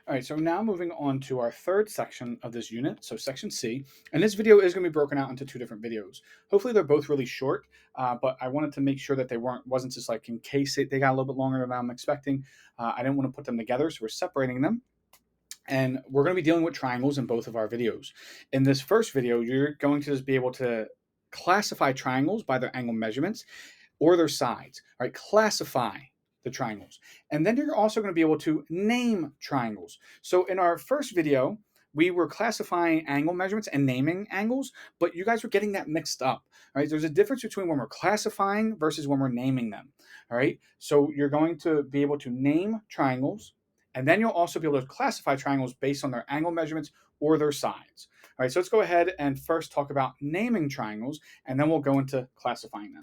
All right, so now moving on to our third section of this unit, so section C, and this video is going to be broken out into two different videos. Hopefully, they're both really short, but I wanted to make sure that they wasn't just like in case they got a little bit longer than I'm expecting. I didn't want to put them together, so we're separating them. And we're going to be dealing with triangles in both of our videos. In this first video, you're going to just be able to classify triangles by their angle measurements or their sides. All right, classify the triangles. And then you're also going to be able to name triangles. So in our first video, we were classifying angle measurements and naming angles, but you guys were getting that mixed up. All right, there's a difference between when we're classifying versus when we're naming them. All right, so you're going to be able to name triangles, and then you'll also be able to classify triangles based on their angle measurements or their sides. All right, so let's go ahead and first talk about naming triangles, and then we'll go into classifying them.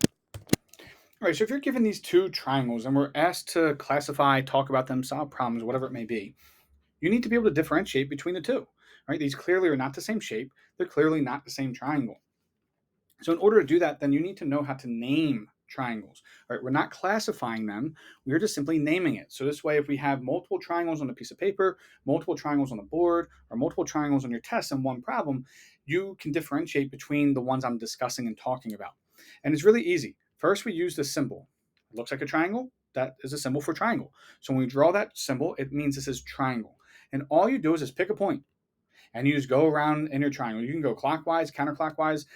All right, so if you're given these two triangles and we're asked to classify, talk about them, solve problems, whatever it may be, you need to be able to differentiate between the two. All right, these clearly are not the same shape. They're clearly not the same triangle. So in order to do that, then you need to know how to name triangles. All right, we're not classifying them. We're just simply naming it. So this way, if we have multiple triangles on a piece of paper, multiple triangles on the board, or multiple triangles on your test in one problem, you can differentiate between the ones I'm discussing and talking about. And it's really easy. First, we use the symbol. It looks like a triangle. That is a symbol for triangle. So when we draw that symbol, it means this is triangle. And all you do is just pick a point and you just go around in your triangle. You can go clockwise, counterclockwise.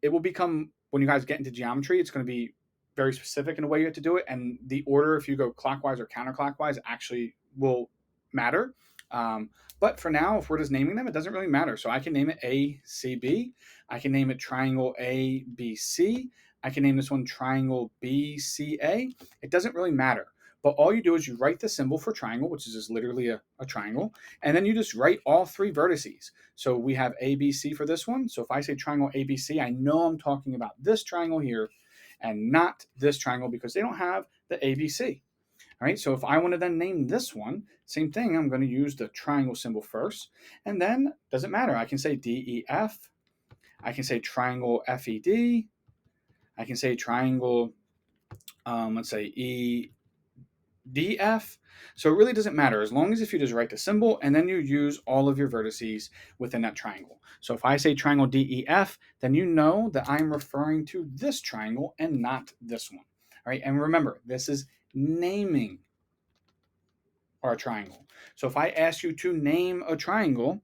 It will become, when you guys get into geometry, it's going to be very specific in the way you have to do it. And the order, if you go clockwise or counterclockwise, actually will matter. But for now, if we're just naming them, it doesn't really matter. So I can name it A, C, B. I can name it triangle A, B, C. I can name this one triangle B, C, A. It doesn't really matter. But all you do is you write the symbol for triangle, which is just literally a triangle, and then you just write all three vertices. So we have ABC for this one. So if I say triangle ABC, I know I'm talking about this triangle here and not this triangle because they don't have the ABC. All right, so if I want to then name this one, same thing, I'm going to use the triangle symbol first, and then doesn't matter. I can say DEF, I can say triangle FED, I can say triangle, let's say EDF. So it really doesn't matter as long as if you just write the symbol and then you use all of your vertices within that triangle. So if I say triangle DEF, then you know that I'm referring to this triangle and not this one. All right, and remember, this is naming our triangle. So if I ask you to name a triangle,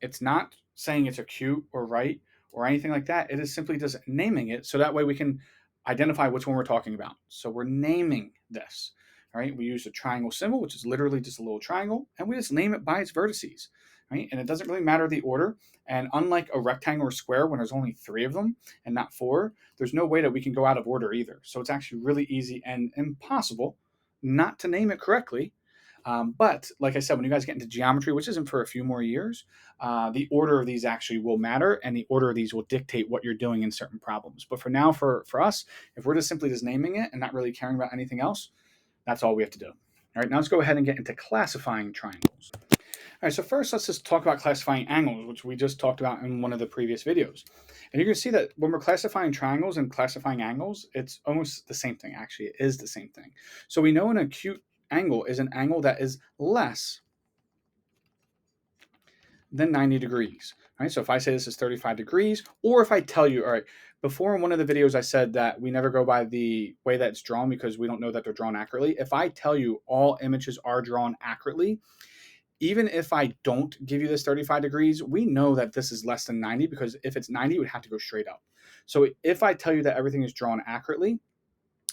it's not saying it's acute or right or anything like that. It is simply just naming it so that way we can identify which one we're talking about. So we're naming this. All right, we use the triangle symbol, which is literally just a little triangle, and we just name it by its vertices. Right, and it doesn't really matter the order. And unlike a rectangle or square, when there's only 3 of them and not 4, there's no way that we can go out of order either. So it's actually really easy and impossible not to name it correctly. But like I said, when you guys get into geometry, which isn't for a few more years, the order of these actually will matter, and the order of these will dictate what you're doing in certain problems. But for now, for us, if we're just simply just naming it and not really caring about anything else, that's all we have to do. All right, now let's go ahead and get into classifying triangles. All right, so first let's just talk about classifying angles, which we just talked about in one of the previous videos. And you can see that when we're classifying triangles and classifying angles, it's almost the same thing. Actually, it is the same thing. So we know an acute angle is an angle that is less than 90 degrees. All right, so if I say this is 35 degrees, or if I tell you, all right, before in one of the videos I said that we never go by the way that it's drawn because we don't know that they're drawn accurately. If I tell you all images are drawn accurately, even if I don't give you this 35 degrees, we know that this is less than 90 because if it's 90, it would have to go straight up. So if I tell you that everything is drawn accurately,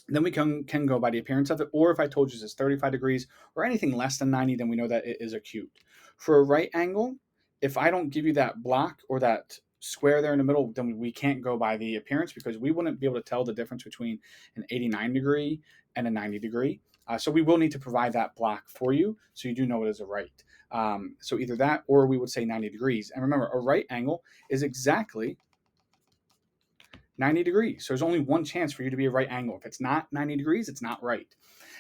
then we can go by the appearance of it. Or if I told you it's 35 degrees or anything less than 90, then we know that it is acute. For a right angle, if I don't give you that block or that square there in the middle, then we can't go by the appearance because we wouldn't be able to tell the difference between an 89 degree and a 90 degree. So we will need to provide that block for you so you do know it is a right. So either that or we would say 90 degrees. And remember, a right angle is exactly 90 degrees. So there's only one chance for you to be a right angle. If it's not 90 degrees, it's not right.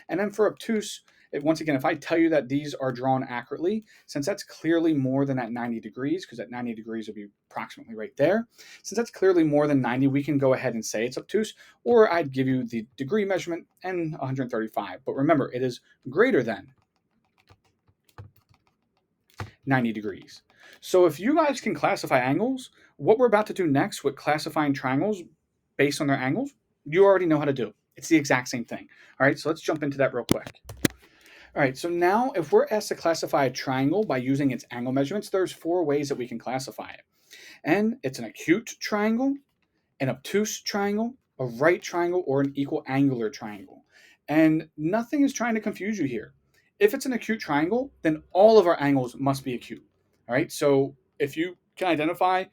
And then for obtuse, once again, if I tell you that these are drawn accurately, since that's clearly more than that 90 degrees, because that 90 degrees would be approximately right there, since that's clearly more than 90, we can go ahead and say it's obtuse, or I'd give you the degree measurement and 135. But remember, it is greater than 90 degrees. So if you guys can classify angles, what we're about to do next with classifying triangles based on their angles, you already know how to do. It's the exact same thing. All right, so let's jump into that real quick. All right, so now if we're asked to classify a triangle by using its angle measurements, there's 4 ways that we can classify it. And it's an acute triangle, an obtuse triangle, a right triangle, or an equal angular triangle. And nothing is trying to confuse you here. If it's an acute triangle, then all of our angles must be acute. All right, so if you can identify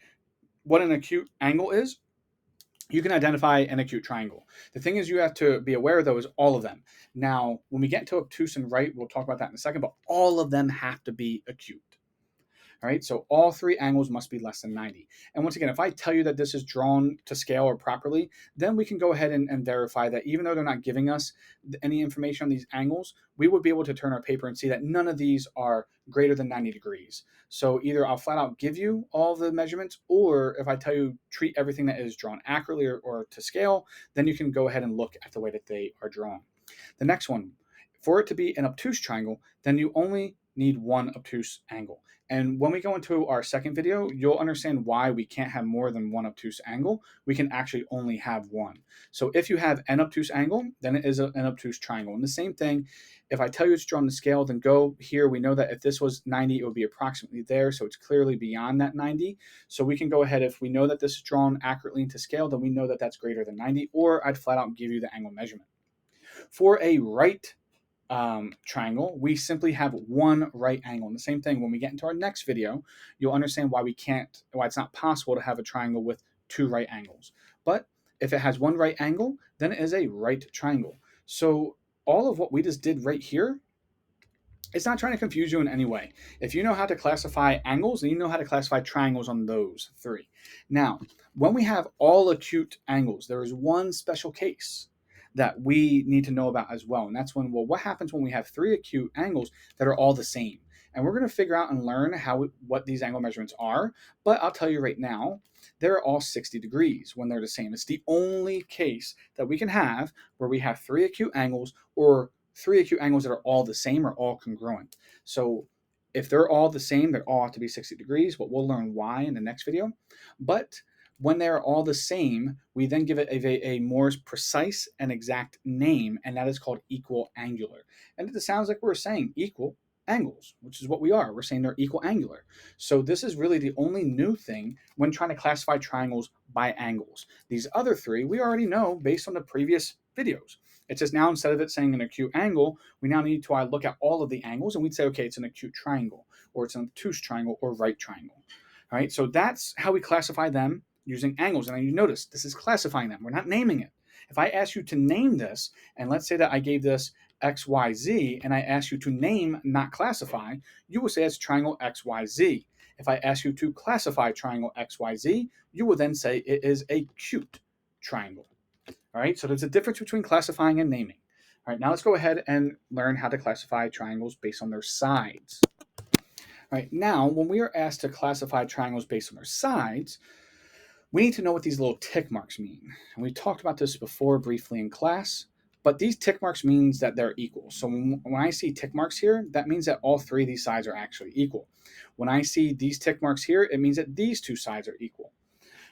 what an acute angle is, you can identify an acute triangle. The thing is you have to be aware, though, is all of them. Now, when we get into obtuse and right, we'll talk about that in a second, but all of them have to be acute. All right, so all 3 angles must be less than 90. And once again, if I tell you that this is drawn to scale or properly, then we can go ahead and verify that even though they're not giving us any information on these angles, we would be able to turn our paper and see that none of these are greater than 90 degrees. So either I'll flat out give you all the measurements, or if I tell you treat everything that is drawn accurately or to scale, then you can go ahead and look at the way that they are drawn. The next one, for it to be an obtuse triangle, then you only need one obtuse angle. And when we go into our second video, you'll understand why we can't have more than one obtuse angle. We can actually only have one. So if you have an obtuse angle, then it is an obtuse triangle. And the same thing, if I tell you it's drawn to scale, then go here. We know that if this was 90, it would be approximately there. So it's clearly beyond that 90. So we can go ahead, if we know that this is drawn accurately into scale, then we know that that's greater than 90, or I'd flat out give you the angle measurement. For a right triangle, we simply have one right angle. And the same thing, when we get into our next video, you'll understand why it's not possible to have a triangle with 2 right angles. But if it has one right angle, then it is a right triangle. So all of what we just did right here, it's not trying to confuse you in any way. If you know how to classify angles, then you know how to classify triangles on those 3. Now, when we have all acute angles, there is one special case that we need to know about as well. And that's when, well, what happens when we have 3 acute angles that are all the same? And we're going to figure out and learn what these angle measurements are. But I'll tell you right now, they're all 60 degrees when they're the same. It's the only case that we can have where we have 3 acute angles, or 3 acute angles that are all the same or all congruent. So if they're all the same, they all have to be 60 degrees, but we'll learn why in the next video. But when they're all the same, we then give it a more precise and exact name, and that is called equal angular. And it sounds like we're saying equal angles, which is what we are. We're saying they're equal angular. So this is really the only new thing when trying to classify triangles by angles. These other 3, we already know based on the previous videos. It's just now, instead of it saying an acute angle, we now need to look at all of the angles, and we'd say, okay, it's an acute triangle, or it's an obtuse triangle, or right triangle. All right, so that's how we classify them using angles. And then you notice this is classifying them. We're not naming it. If I ask you to name this, and let's say that I gave this XYZ, and I ask you to name, not classify, you will say it's triangle XYZ. If I ask you to classify triangle XYZ, you will then say it is a acute triangle. All right, so there's a difference between classifying and naming. All right, now let's go ahead and learn how to classify triangles based on their sides. All right, now when we are asked to classify triangles based on their sides, we need to know what these little tick marks mean. And we talked about this before briefly in class, but these tick marks means that they're equal. So when I see tick marks here, that means that all 3 of these sides are actually equal. When I see these tick marks here, it means that these 2 sides are equal.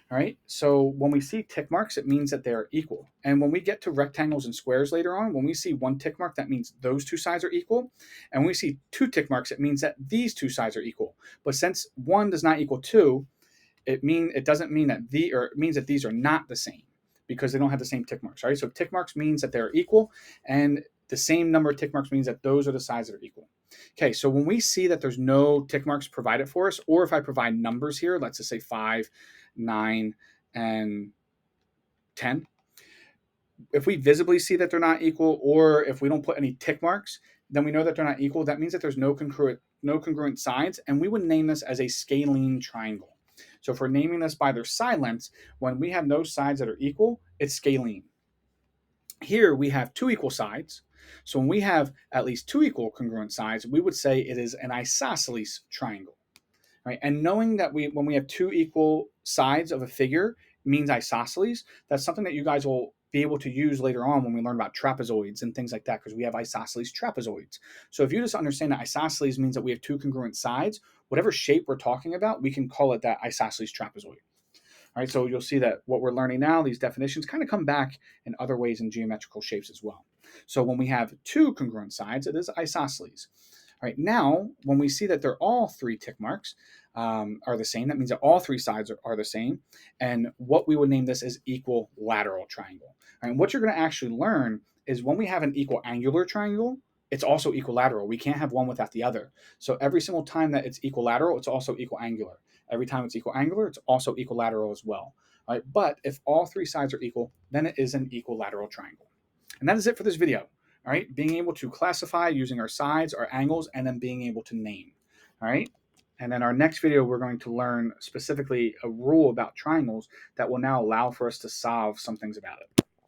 All right, so when we see tick marks, it means that they're equal. And when we get to rectangles and squares later on, when we see 1 tick mark, that means those 2 sides are equal. And when we see 2 tick marks, it means that these 2 sides are equal. But since 1 does not equal 2, it doesn't mean that it means that these are not the same, because they don't have the same tick marks, right? So tick marks means that they're equal, and the same number of tick marks means that those are the sides that are equal. Okay, so when we see that there's no tick marks provided for us, or if I provide numbers here, let's just say 5, 9, and 10, if we visibly see that they're not equal, or if we don't put any tick marks, then we know that they're not equal. That means that there's no congruent sides, and we would name this as a scalene triangle. So if we're naming this by their side lengths, when we have no sides that are equal, it's scalene. Here we have 2 equal sides. So when we have at least 2 equal congruent sides, we would say it is an isosceles triangle. Right? And knowing that when we have 2 equal sides of a figure means isosceles, that's something that you guys will be able to use later on when we learn about trapezoids and things like that, because we have isosceles trapezoids. So if you just understand that isosceles means that we have two congruent sides, whatever shape we're talking about, we can call it that isosceles trapezoid. All right, so you'll see that what we're learning now, these definitions kind of come back in other ways in geometrical shapes as well. So when we have two congruent sides, it is isosceles. All right, now when we see that they're all three tick marks are the same, that means that all three sides are the same. And what we would name this is equilateral triangle. All right, and what you're going to actually learn is when we have an equal angular triangle, it's also equilateral. We can't have one without the other. So every single time that it's equilateral, it's also equal angular. Every time it's equal angular, it's also equilateral as well. All right, but if all three sides are equal, then it is an equilateral triangle. And that is it for this video. All right, being able to classify using our sides, our angles, and then being able to name. All right, and then our next video, we're going to learn specifically a rule about triangles that will now allow for us to solve some things about it.